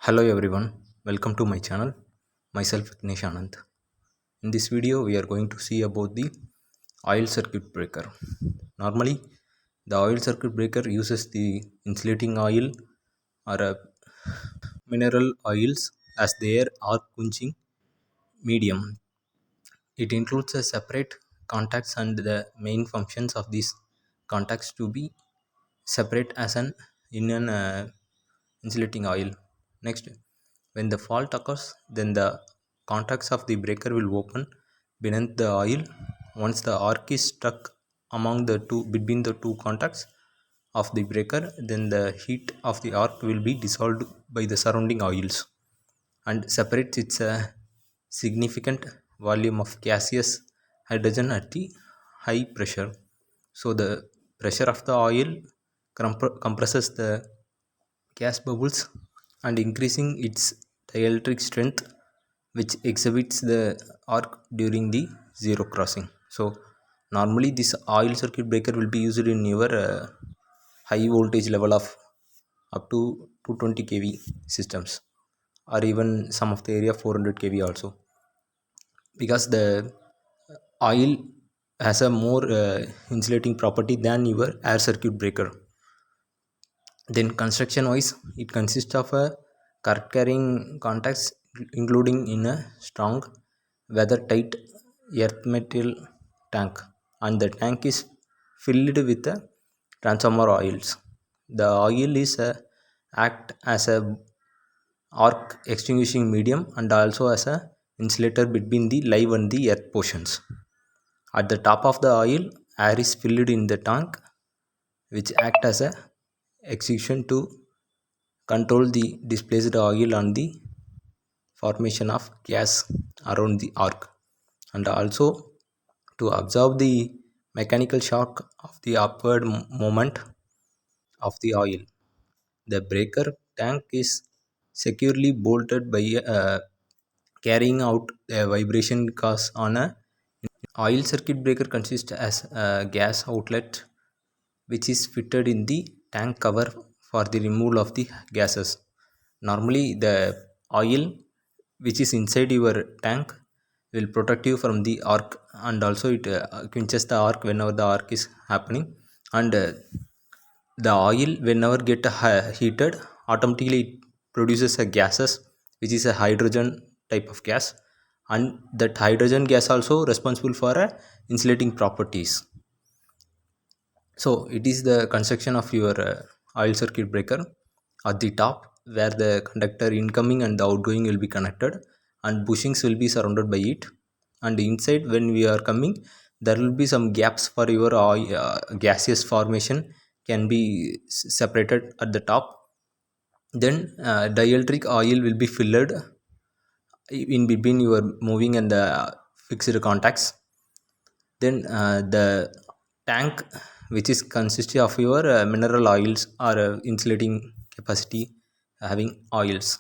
Hello everyone, welcome to my channel. Myself Vignesh Anand. In this video, we are going to see about the oil circuit breaker. Normally, the oil circuit breaker uses the insulating oil or mineral oils as their arc quenching medium. It includes a separate contacts and the main functions of these contacts to be separate as an in an insulating oil. Next, when the fault occurs, then the contacts of the breaker will open beneath the oil. Once the arc is stuck among the two between the two contacts of the breaker, then the heat of the arc will be dissolved by the surrounding oils and separates its significant volume of gaseous hydrogen at the high pressure. So the pressure of the oil compresses the gas bubbles and increasing its dielectric strength, which exhibits the arc during the zero crossing. So normally this oil circuit breaker will be used in your high voltage level of up to 220 kV systems, or even some of the area 400 kV also, because the oil has a more insulating property than your air circuit breaker. Then construction wise, it consists of a current carrying contacts, including in a strong weather tight earth metal tank, and the tank is filled with a transformer oils. The oil is act as a arc extinguishing medium and also as a insulator between the live and the earth portions. At the top of the oil, air is filled in the tank, which act as a execution to control the displaced oil on the formation of gas around the arc, and also to absorb the mechanical shock of the upward moment of the oil. The breaker tank is securely bolted by carrying out a vibration cause on a oil circuit breaker consists as a gas outlet which is fitted in the tank cover for the removal of the gases. Normally, the oil which is inside your tank will protect you from the arc, and also it quenches the arc whenever the arc is happening. And the oil whenever get heated, automatically it produces a gases which is a hydrogen type of gas, and that hydrogen gas also responsible for insulating properties. So it is the construction of your oil circuit breaker. At the top, where the conductor incoming and the outgoing will be connected, and bushings will be surrounded by it, and inside when we are coming, there will be some gaps for your oil, gaseous formation can be separated at the top. Then dielectric oil will be filled in between your moving and the fixed contacts. Then the tank which is consisting of your mineral oils or insulating capacity having oils,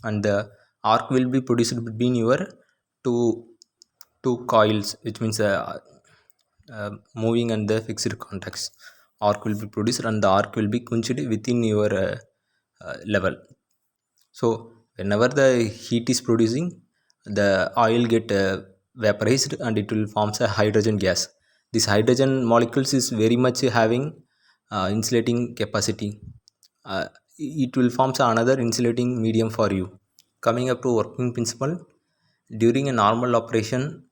and the arc will be produced between your two two coils, which means moving and the fixed contacts. Arc will be produced and the arc will be quenched within your level. So whenever the heat is producing, the oil get vaporized and it will forms a hydrogen gas. This hydrogen molecules is very much having insulating capacity. It will forms another insulating medium for you. Coming up to working principle, during a normal operation,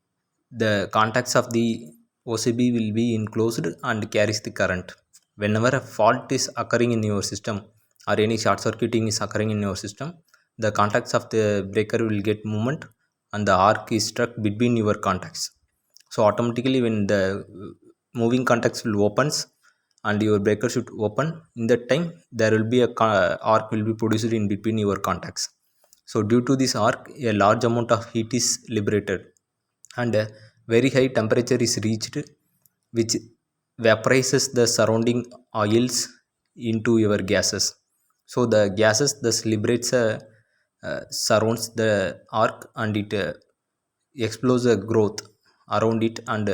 the contacts of the OCB will be enclosed and carries the current. Whenever a fault is occurring in your system or any short circuiting is occurring in your system, the contacts of the breaker will get movement and the arc is struck between your contacts. So automatically when the moving contacts will opens and your breaker should open, in that time there will be a arc will be produced in between your contacts. So due to this arc, a large amount of heat is liberated and a very high temperature is reached, which vaporizes the surrounding oils into your gases. So the gases thus liberates surrounds the arc and it explodes a growth around it, and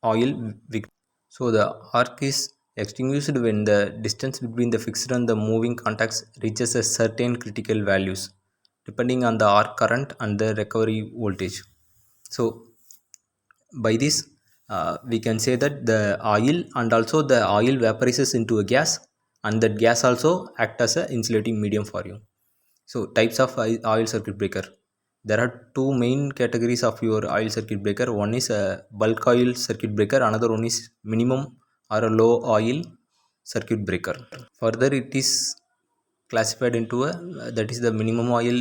oil so the arc is extinguished when the distance between the fixed and the moving contacts reaches a certain critical values depending on the arc current and the recovery voltage. So by this we can say that the oil and also the oil vaporizes into a gas, and that gas also act as a insulating medium for you. So types of oil circuit breaker, there are two main categories of your oil circuit breaker. One is a bulk oil circuit breaker, another one is minimum or a low oil circuit breaker. Further it is classified into a that is the minimum oil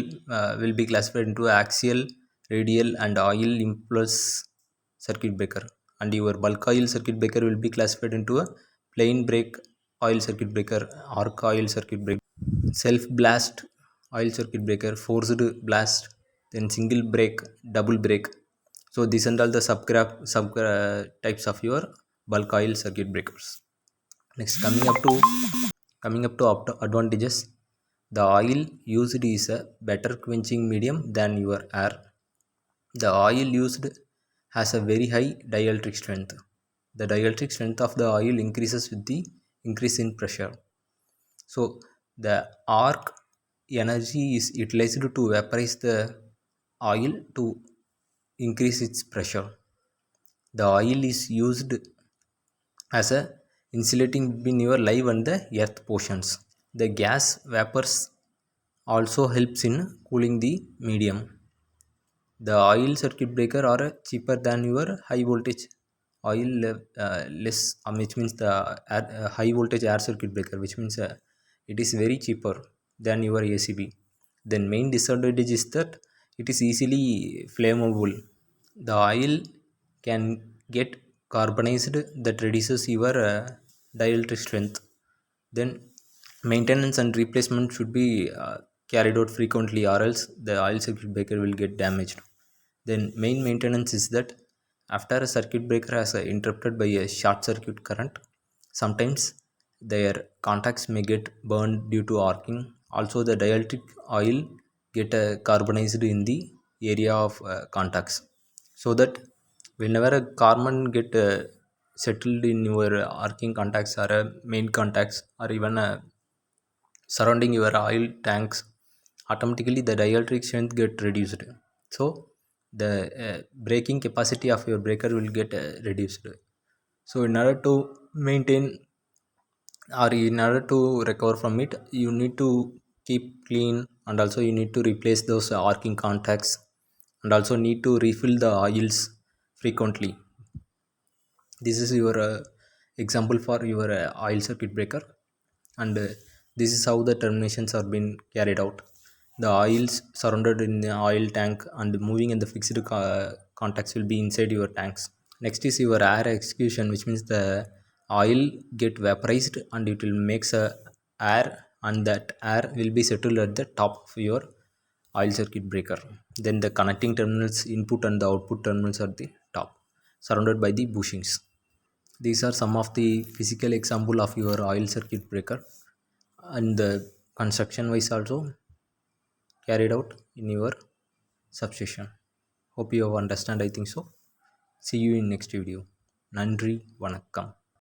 will be classified into a axial, radial and oil impulse circuit breaker, and your bulk oil circuit breaker will be classified into a plain break oil circuit breaker, arc oil circuit breaker, self blast oil circuit breaker, forced blast, then single break, double break. So these and all the sub types of your bulk oil circuit breakers. Next, coming up to advantages, the oil used is a better quenching medium than your air. The oil used has a very high dielectric strength. The dielectric strength of the oil increases with the increase in pressure. So the arc energy is utilized to vaporize the oil to increase its pressure. The oil is used as a insulating between your live and the earth portions. The gas vapors also helps in cooling the medium. The oil circuit breaker are cheaper than your high voltage oil less which means the high voltage air circuit breaker, which means it is very cheaper than your ACB. Then main disadvantage is that it is easily flammable. The oil can get carbonized, that reduces your dielectric strength. Then maintenance and replacement should be carried out frequently, or else the oil circuit breaker will get damaged. Then main maintenance is that after a circuit breaker has interrupted by a short circuit current, sometimes their contacts may get burned due to arcing. Also the dielectric oil get carbonized in the area of contacts, so that whenever a carbon get settled in your arcing contacts or main contacts or even surrounding your oil tanks, automatically the dielectric strength get reduced. So the braking capacity of your breaker will get reduced. So in order to maintain or in order to recover from it, you need to keep clean, and also you need to replace those arcing contacts, and also need to refill the oils frequently. This is your example for your oil circuit breaker, and this is how the terminations are being carried out. The oils surrounded in the oil tank and moving in the fixed contacts will be inside your tanks. Next is your air execution, which means the oil get vaporized and it will makes a air, and that air will be settled at the top of your oil circuit breaker. Then the connecting terminals, input and the output terminals are the top, surrounded by the bushings. These are some of the physical example of your oil circuit breaker, and the construction wise also carried out in your substation. Hope you have understand. I think so. See you in next video. Nandri Vanakkam.